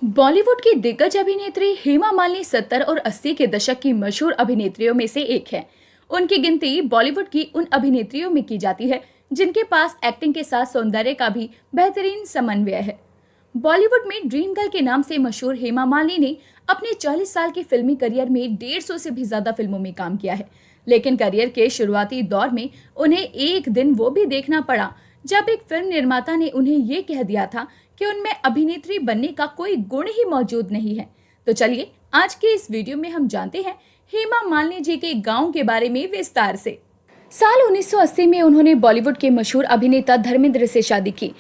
बॉलीवुड की दिग्गज अभिनेत्री हेमा मालिनी 70 और 80 के दशक की मशहूर अभिनेत्रियों में से एक है। उनकी गिनती बॉलीवुड की उन अभिनेत्रियों में की जाती है जिनके पास एक्टिंग के साथ सौंदर्य का भी बेहतरीन समन्वय है। बॉलीवुड में ड्रीम गर्ल के नाम से मशहूर हेमा मालिनी ने अपने 40 साल के फिल्मी करियर में 150 से भी ज्यादा फिल्मों में काम किया है। लेकिन करियर के शुरुआती दौर में उन्हें एक दिन वो भी देखना पड़ा जब एक फिल्म निर्माता ने उन्हें ये कह दिया था कि उनमें अभिनेत्री बनने का कोई गुण ही मौजूद नहीं है। तो चलिए आज के इस वीडियो में हम जानते हैं हेमा मालिनी जी के गांव के बारे में विस्तार से। साल 1980 में उन्होंने बॉलीवुड के मशहूर अभिनेता धर्मेंद्र से शादी की।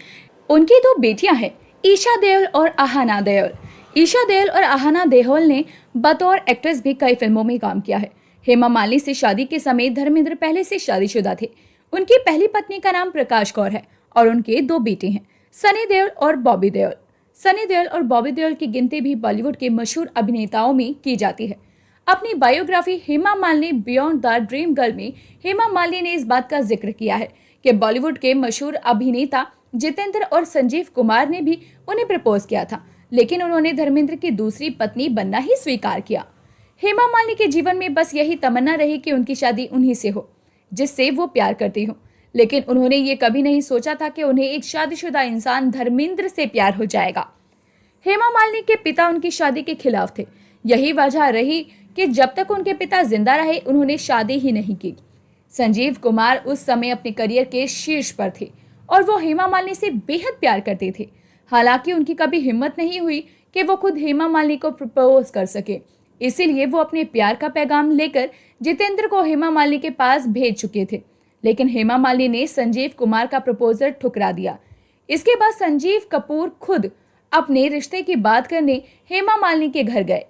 उनकी दो बेटियां हैं, ईशा देओल और आहाना देओल। ईशा देओल और आहाना देओल ने बतौर एक्ट्रेस भी कई फिल्मों में काम किया है। हेमा मालिनी से शादी के समय धर्मेंद्र पहले से शादीशुदा थे। उनकी पहली पत्नी का नाम प्रकाश कौर है और उनके दो बेटे हैं, सनी देओल और बॉबी देओल। सनी देओल और बॉबी देओल की गिनती भी बॉलीवुड के मशहूर अभिनेताओं में की जाती है। अपनी biography Hema Malini beyond the dream girl में हेमा मालिनी ने इस बात का जिक्र किया है कि बॉलीवुड के मशहूर अभिनेता जितेंद्र और संजीव कुमार ने भी उन्हें प्रपोज किया था, लेकिन उन्होंने धर्मेंद्र की दूसरी पत्नी बनना ही स्वीकार किया। हेमा मालिनी के जीवन में बस यही तमन्ना रही कि उनकी शादी उन्हीं से हो जिससे वो प्यार करती हो, लेकिन उन्होंने ये कभी नहीं सोचा था कि उन्हें एक शादीशुदा इंसान धर्मेंद्र से प्यार हो जाएगा। हेमा मालिनी के पिता उनकी शादी के खिलाफ थे। यही वजह रही कि जब तक उनके पिता जिंदा रहे उन्होंने शादी ही नहीं की। संजीव कुमार उस समय अपने करियर के शीर्ष पर थे और वो हेमा मालिनी से बेहद प्यार करते थे। हालांकि उनकी कभी हिम्मत नहीं हुई कि वो खुद हेमा मालिनी को प्रपोज कर सके, इसीलिए वो अपने प्यार का पैगाम लेकर जितेंद्र को हेमा मालिनी के पास भेज चुके थे, लेकिन हेमा मालिनी ने संजीव कुमार का प्रपोजल ठुकरा दिया। इसके बाद संजीव कपूर खुद अपने रिश्ते की बात करने हेमा मालिनी के घर गए,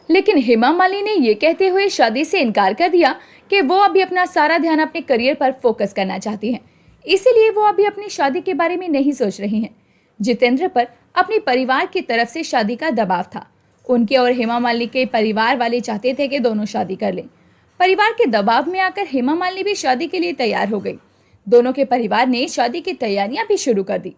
लेकिन हेमा मालिनी ने ये कहते हुए शादी से इनकार कर दिया कि वो अभी अपना सारा ध्यान अपने करियर पर फोकस करना चाहती हैं, इसीलिए वो अभी अपनी शादी के बारे में नहीं सोच रही हैं। जितेंद्र पर अपने परिवार की तरफ से शादी का दबाव था। उनके और हेमा मालिनी के परिवार वाले चाहते थे कि दोनों शादी कर लें। परिवार के दबाव में आकर हेमा मालिनी भी शादी के लिए तैयार हो गई। दोनों के परिवार ने शादी की तैयारियां भी शुरू कर दी,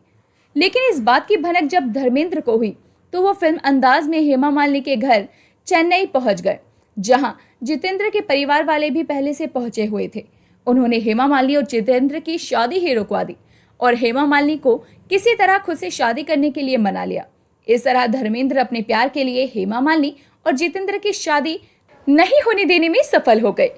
लेकिन इस बात की भनक जब धर्मेंद्र को हुई तो वो फिल्म अंदाज में हेमा मालिनी के घर चेन्नई पहुंच गए, जहां जितेंद्र के परिवार वाले भी पहले से पहुंचे हुए थे। उन्होंने हेमा मालिनी और जितेंद्र की शादी ही रुकवा दी और हेमा मालिनी को किसी तरह खुद से शादी करने के लिए मना लिया। इस तरह धर्मेंद्र अपने प्यार के लिए हेमा मालिनी और जितेंद्र की शादी नहीं होने देने में सफल हो गए।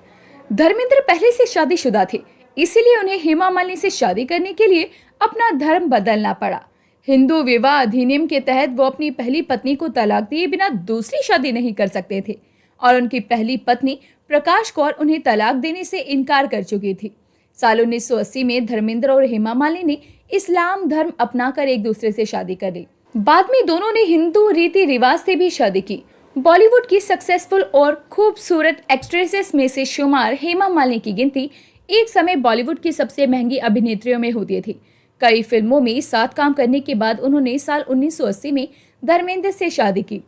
धर्मेंद्र पहले से शादीशुदा थे, इसीलिए उन्हें हेमा मालिनी से शादी करने के लिए अपना धर्म बदलना पड़ा। हिंदू विवाह अधिनियम के तहत वो अपनी पहली पत्नी को तलाक दिए बिना दूसरी शादी नहीं कर सकते थे और उनकी पहली पत्नी प्रकाश कौर उन्हें तलाक देने से इनकार कर चुकी थी। साल 1980 में धर्मेंद्र और हेमा मालिनी ने इस्लाम धर्म अपनाकर एक दूसरे से शादी कर ली। बाद में दोनों ने हिंदू रीति रिवाज से भी शादी की। बॉलीवुड की सक्सेसफुल और खूबसूरत एक्ट्रेसेस में से शुमार हेमा मालिनी की गिनती एक समय बॉलीवुड की सबसे महंगी अभिनेत्रियों में होती थी। कई फिल्मों में साथ काम करने के बाद उन्होंने साल 1980 में धर्मेंद्र से शादी की,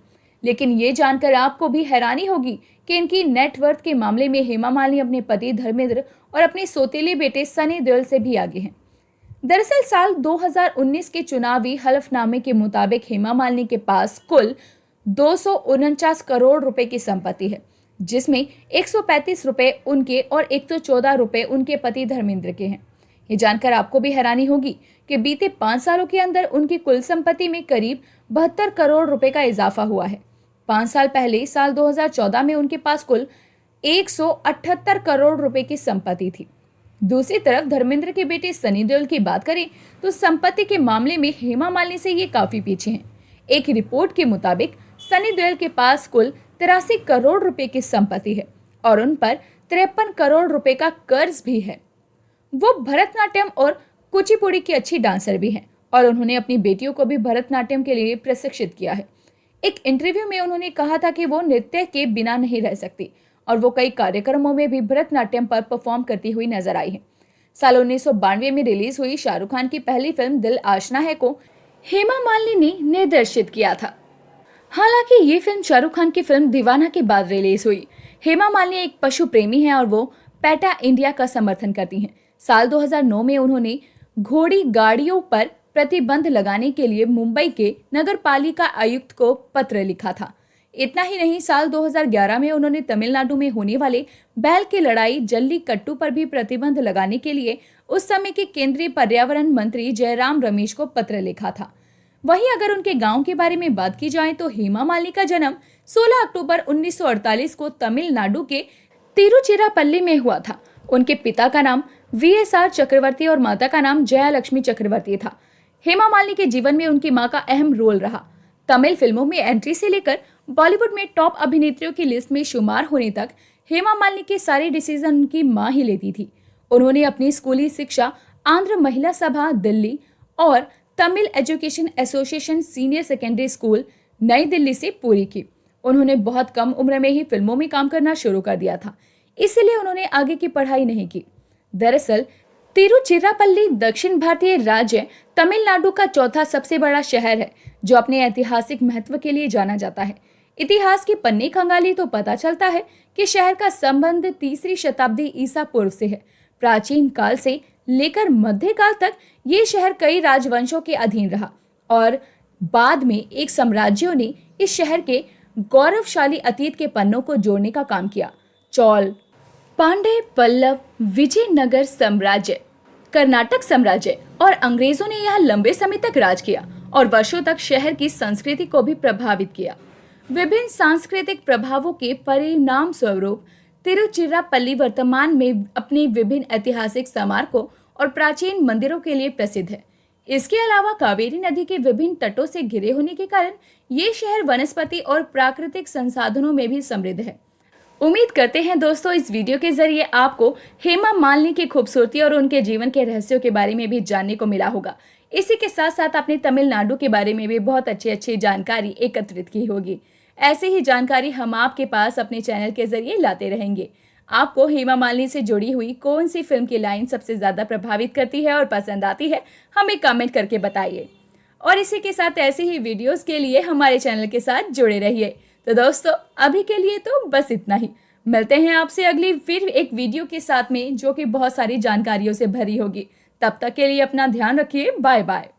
लेकिन ये जानकर आपको भी हैरानी होगी कि इनकी नेटवर्थ के मामले में हेमा मालिनी अपने पति धर्मेंद्र और अपने सौतेले बेटे सनी देओल से भी आगे हैं। दरअसल साल 2019 के चुनावी हलफनामे के मुताबिक हेमा मालिनी के पास कुल 249 करोड़ रुपए की संपत्ति है, जिसमें 135 रुपए उनके और 114 रुपए उनके पति धर्मेंद्र के हैं। ये जानकर आपको भी हैरानी होगी कि बीते 5 सालों के अंदर उनकी कुल संपत्ति में करीब 72 करोड़ रुपए का इजाफा हुआ है। 5 साल पहले साल 2014 में उनके पास कुल 178 करोड़ रुपए की संपत्ति थी। दूसरी तरफ धर्मेंद्र के बेटे सनी देओल की बात करें तो संपत्ति के मामले में हेमा मालिनी से ये काफी पीछे हैं। एक रिपोर्ट के मुताबिक सनी देओल के पास कुल 83 करोड़ रुपए की संपत्ति है और उन पर 53 करोड़ रुपए का कर्ज भी है। वो भरतनाट्यम और कुचिपुड़ी की अच्छी डांसर भी हैं और उन्होंने अपनी बेटियों को भी भरतनाट्यम के लिए प्रशिक्षित किया है। एक इंटरव्यू में उन्होंने कहा था कि वो नृत्य के बिना नहीं रह सकती और वो कई कार्यक्रमों में भी भरतनाट्यम पर परफॉर्म करती हुई नजर आई है। साल 1992 में रिलीज हुई शाहरुख खान की पहली फिल्म दिल आशना है को हेमा मालिनी ने निर्देशित किया था। हालांकि ये फिल्म शाहरुख खान की फिल्म दीवाना के बाद रिलीज हुई। हेमा मालिनी एक पशु प्रेमी है और वो पैटा इंडिया का समर्थन करती हैं। साल 2009 में उन्होंने घोड़ी गाड़ियों पर प्रतिबंध लगाने के लिए मुंबई के नगर पालिका आयुक्त को पत्र लिखा था। इतना ही नहीं, साल 2011 में उन्होंने तमिलनाडु में होने वाले बैल की लड़ाई जल्लीकट्टू पर भी प्रतिबंध लगाने के लिए उस समय के केंद्रीय पर्यावरण मंत्री जयराम रमेश को पत्र लिखा था। वहीं अगर उनके गांव के बारे में बात की जाए तो हेमा मालिनी का जन्म 16 अक्टूबर 1948 को तमिलनाडु के तिरुचिरापल्ली में हुआ था। उनके पिता का नाम VSR चक्रवर्ती और माता का नाम जया लक्ष्मी चक्रवर्ती था। हेमा मालिनी के जीवन में उनकी मां का अहम रोल रहा। तमिल फिल्मों में एंट्री से लेकर बॉलीवुड में टॉप अभिनेत्रियों की लिस्ट में शुमार होने तक हेमा मालिनी के सारे डिसीजन उनकी मां ही लेती थी। उन्होंने अपनी स्कूली शिक्षा आंध्र महिला सभा दिल्ली और Tamil education association senior secondary school नई दिल्ली से पूरी की। उन्होंने बहुत कम उम्र में ही फिल्मों में काम करना शुरू कर दिया था, इसलिए उन्होंने आगे की पढ़ाई नहीं की। दरअसल तिरुचिरापल्ली दक्षिण भारतीय राज्य तमिलनाडु का चौथा सबसे बड़ा शहर है, जो अपने ऐतिहासिक महत्व के लिए जाना जाता है। इतिहास की पन्नी खंगाली तो पता चलता है कि शहर का संबंध 3री शताब्दी ईसा पूर्व से है। प्राचीन काल से लेकर मध्यकाल तक ये शहर कई राजवंशों के अधीन रहा और बाद में एक साम्राज्यों ने इस शहर के गौरवशाली अतीत के पन्नों को जोड़ने का काम किया। चोल, पांड्य, पल्लव, विजयनगर साम्राज्य, कर्नाटक साम्राज्य और अंग्रेजों ने यहाँ लंबे समय तक राज किया और वर्षों तक शहर की संस्कृति को भी प्रभावित किया। विभिन्न सांस्कृतिक प्रभावों के परिणाम स्वरूप तिरुचिरापल्ली वर्तमान में अपने विभिन्न ऐतिहासिक स्मारकों और प्राचीन मंदिरों के लिए प्रसिद्ध है। इसके अलावा कावेरी नदी के विभिन्न तटों से घिरे होने के कारण ये शहर वनस्पति और प्राकृतिक संसाधनों में भी समृद्ध है। उम्मीद करते हैं दोस्तों, इस वीडियो के जरिए आपको हेमा मालिनी की खूबसूरती और उनके जीवन के रहस्यों के बारे में भी जानने को मिला होगा। इसी के साथ साथ आपने तमिलनाडु के बारे में भी बहुत अच्छी जानकारी एकत्रित की होगी। ऐसी ही जानकारी हम आपके पास अपने चैनल के जरिए लाते रहेंगे। आपको हेमा मालिनी से जुड़ी हुई कौन सी फिल्म की लाइन सबसे ज्यादा प्रभावित करती है और पसंद आती है, हमें कमेंट करके बताइए। और इसी के साथ ऐसी ही वीडियोस के लिए हमारे चैनल के साथ जुड़े रहिए। तो दोस्तों, अभी के लिए तो बस इतना ही। मिलते हैं आपसे अगली फिर एक वीडियो के साथ में, जो कि बहुत सारी जानकारियों से भरी होगी। तब तक के लिए अपना ध्यान रखिए। Bye bye.